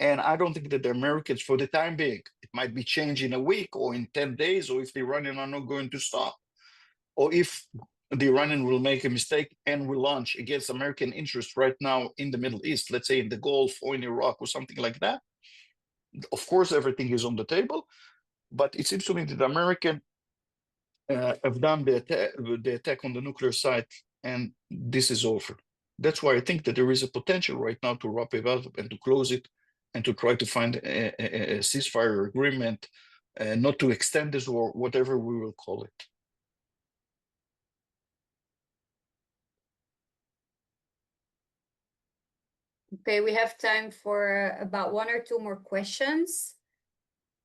Speaker 2: And I don't think that the Americans, for the time being, it might be changed in a week or in 10 days, or if the Iranians are not going to stop, or if the Iranian will make a mistake and will launch against American interests right now in the Middle East, let's say in the Gulf or in Iraq or something like that. Of course, everything is on the table, but it seems to me that the Americans have done the attack on the nuclear site, and this is over. That's why I think that there is a potential right now to wrap it up and to close it and to try to find a ceasefire agreement, not to extend this war, whatever we will call it.
Speaker 1: Okay, we have time for about 1 or 2 more questions.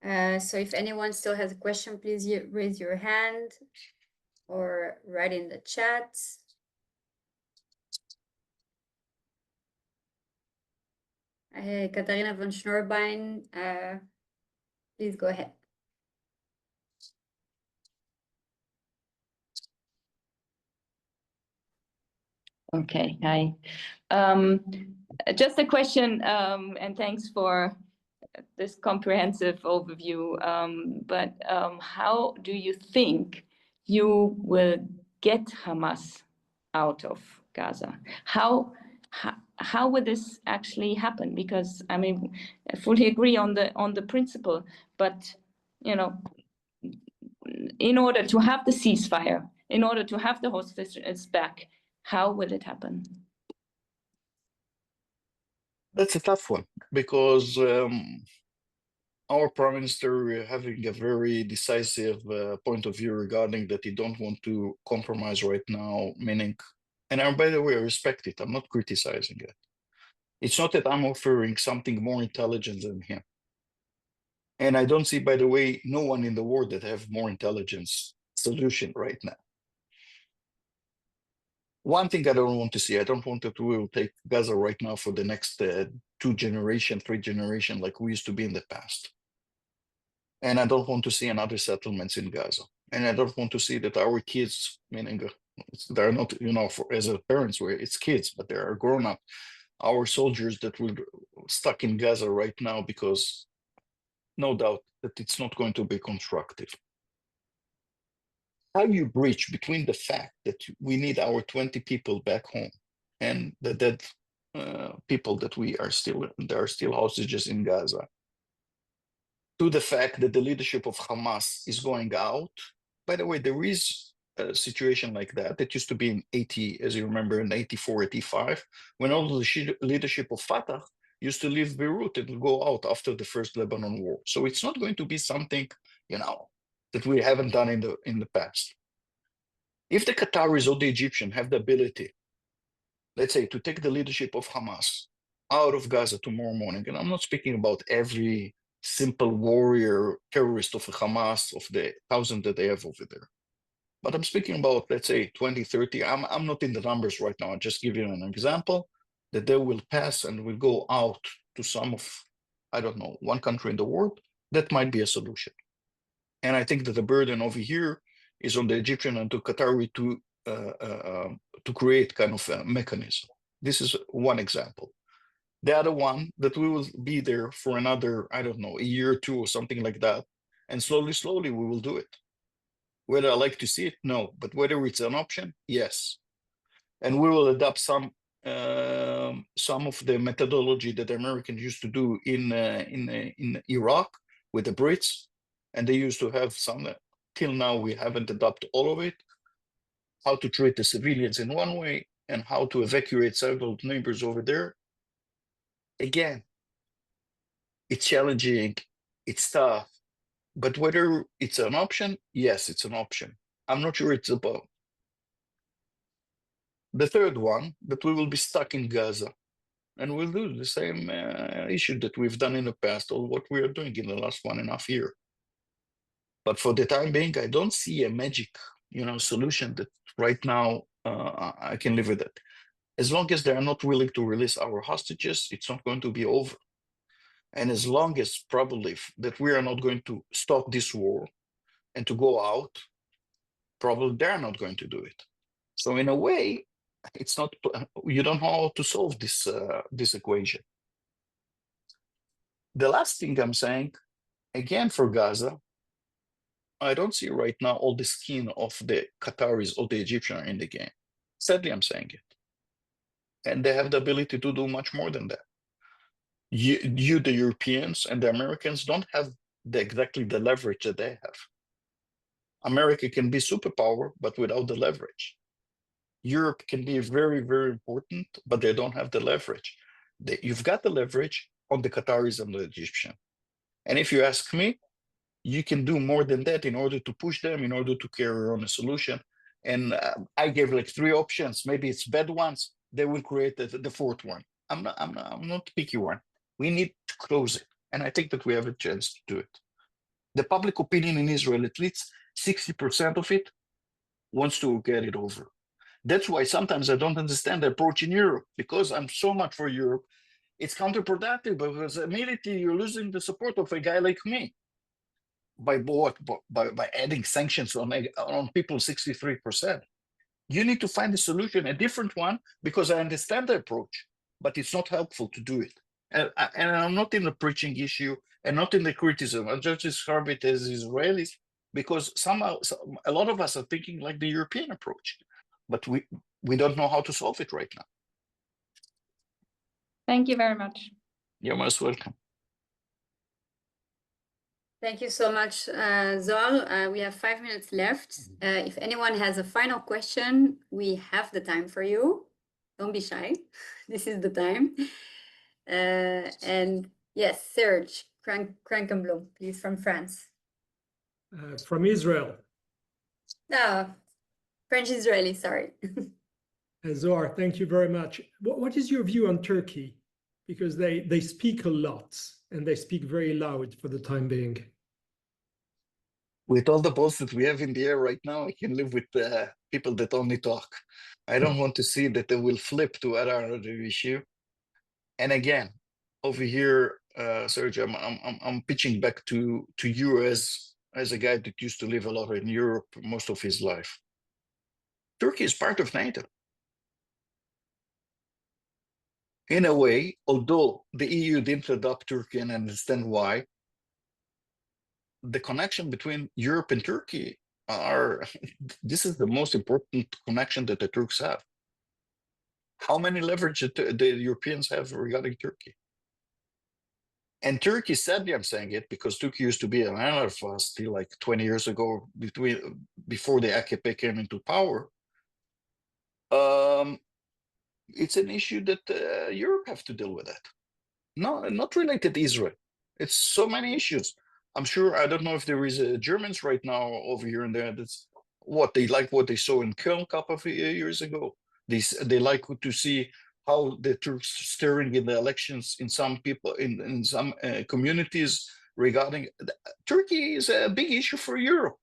Speaker 1: So if anyone still has a question, please raise your hand or write in the chat. Katharina von Schnorbein Please go ahead.
Speaker 7: Okay, hi. Just a question, and thanks for this comprehensive overview. But how do you think you will get Hamas out of Gaza? How will this actually happen? Because I mean, I fully agree on the principle, but you know, in order to have the ceasefire, in order to have the hostages back, how will it happen?
Speaker 2: That's a tough one because our prime minister having a very decisive point of view regarding that he don't want to compromise right now, meaning, and by the way, I respect it. I'm not criticizing it. It's not that I'm offering something more intelligent than him. And I don't see, by the way, no one in the world that have more intelligence solution right now. One thing I don't want to see, I don't want that we will take Gaza right now for the next 2 generation, 3 generation, like we used to be in the past. And I don't want to see another settlements in Gaza. And I don't want to see that our kids, meaning they're not, you know, for, as a parents, where it's kids, but they are grown up. Our soldiers that will stuck in Gaza right now, because no doubt that it's not going to be constructive. How you bridge between the fact that we need our 20 people back home and the dead people that there are still hostages in Gaza, to the fact that the leadership of Hamas is going out. By the way, there is a situation like that used to be in 80, as you remember, in 84, 85, when all the leadership of Fatah used to leave Beirut and go out after the first Lebanon war. So it's not going to be something, you know, that we haven't done in the past. If the Qataris or the Egyptians have the ability, let's say, to take the leadership of Hamas out of Gaza tomorrow morning, and I'm not speaking about every simple warrior terrorist of Hamas, of the 1,000 that they have over there, but I'm speaking about, let's say, 20, 30. I'm not in the numbers right now. I'll just give you an example, that they will pass and will go out to some of, I don't know, one country in the world. That might be a solution. And I think that the burden over here is on the Egyptian and to Qatari to create kind of a mechanism. This is one example. The other one, that we will be there for another, I don't know, a year or two or something like that. And slowly we will do it. Whether I like to see it, no. But whether it's an option, yes. And we will adopt some of the methodology that the Americans used to do in Iraq with the Brits. And they used to have some, till now we haven't adopted all of it, how to treat the civilians in one way and how to evacuate several neighbors over there. Again, it's challenging, it's tough, but whether it's an option, yes, it's an option. I'm not sure it's above. The third one, that we will be stuck in Gaza and we'll do the same issue that we've done in the past or what we are doing in the last 1.5 years. But for the time being, I don't see a magic, solution that right now I can live with it. As long as they are not willing to release our hostages, it's not going to be over. And as long as probably that we are not going to stop this war and to go out, probably they're not going to do it. So in a way, it's not, you don't know how to solve this equation. The last thing I'm saying, again, for Gaza, I don't see right now all the skin of the Qataris or the Egyptians in the game. Sadly, I'm saying it. And they have the ability to do much more than that. You, the Europeans and the Americans, don't have exactly the leverage that they have. America can be superpower, but without the leverage. Europe can be very, very important, but they don't have the leverage. You've got the leverage on the Qataris and the Egyptians. And if you ask me, you can do more than that in order to push them, in order to carry on a solution. And I gave like 3 options. Maybe it's bad ones. They will create the fourth one. I'm not picky one. We need to close it. And I think that we have a chance to do it. The public opinion in Israel, at least 60% of it, wants to get it over. That's why sometimes I don't understand the approach in Europe, because I'm so much for Europe. It's counterproductive because immediately you're losing the support of a guy like me. by what? By adding sanctions on people 63%. You need to find a solution, a different one, because I understand the approach, but it's not helpful to do it. And I'm not in the preaching issue and not in the criticism. I just describe it as Israelis, because somehow a lot of us are thinking like the European approach, but we don't know how to solve it right now.
Speaker 7: Thank you very much.
Speaker 2: You're most welcome.
Speaker 1: Thank you so much, Zohar. We have 5 minutes left. If anyone has a final question, we have the time for you. Don't be shy. This is the time. And yes, Serge Krankenblom, please, from France.
Speaker 8: From Israel.
Speaker 1: French-Israeli, sorry.
Speaker 8: Zohar, thank you very much. What is your view on Turkey? Because they speak a lot and they speak very loud for the time being.
Speaker 2: With all the balls that we have in the air right now, I can live with people that only talk. I don't want to see that they will flip to another issue. And again, over here, Serge, I'm pitching back to you as a guy that used to live a lot in Europe most of his life. Turkey is part of NATO. In a way, although the EU didn't adopt Turkey and understand why, the connection between Europe and Turkey this is the most important connection that the Turks have. How many leverage the Europeans have regarding Turkey? And Turkey, sadly, I'm saying it because Turkey used to be an ally of us till like 20 years ago, before the AKP came into power. It's an issue that Europe have to deal with it. No, not related to Israel. It's so many issues. I'm sure, I don't know if there is Germans right now over here and there. That's what they like, what they saw in Köln a couple of years ago. They like to see how the Turks stirring in the elections in some people, in some communities regarding Turkey is a big issue for Europe.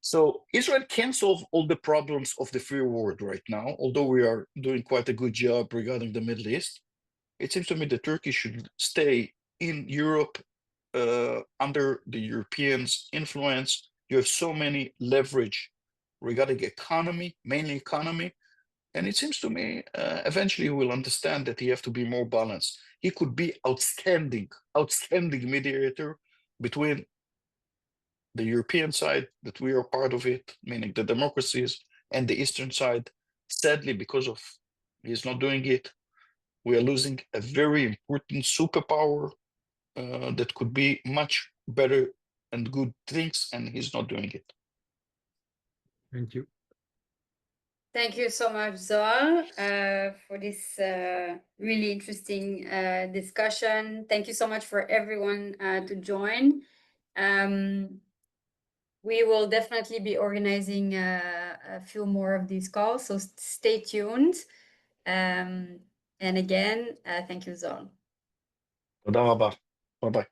Speaker 2: So Israel can solve all the problems of the free world right now, although we are doing quite a good job regarding the Middle East. It seems to me that Turkey should stay in Europe under the Europeans' influence. You have so many leverage regarding economy, mainly economy. And it seems to me, eventually he will understand that he has to be more balanced. He could be outstanding mediator between the European side, that we are part of it, meaning the democracies, and the Eastern side. Sadly, because of he's not doing it, we are losing a very important superpower that could be much better and good things, and he's not doing it.
Speaker 8: Thank you.
Speaker 1: Thank you so much, Zohar, for this really interesting discussion. Thank you so much for everyone to join. We will definitely be organizing a few more of these calls, so stay tuned. And again, thank you, Zohar.
Speaker 2: Bye-bye.